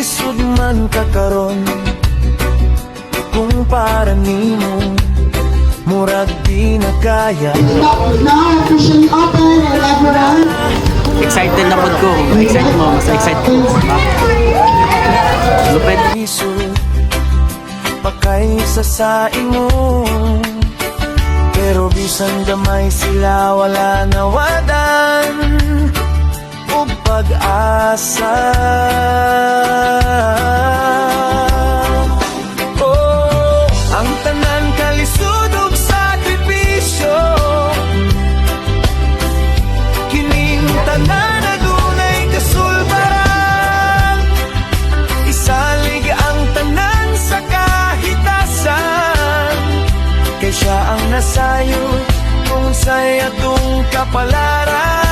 lisod man kakaron, kung para nimo murag di na kaya. Now, officially open and everyone. Excited na po ko. Excited mo. Mas excited ko. Lupit. Lisod pakay sa imo, pero bisan gamay sila wala nawadan ug pag-asa. Oh, ang tanan kalisod ug sakripisyo, kining tanan adunay kasulbaran. Isalig ang tanan sa kahitasan, kay siya ang nasayo kung sa'y atong kapalaran.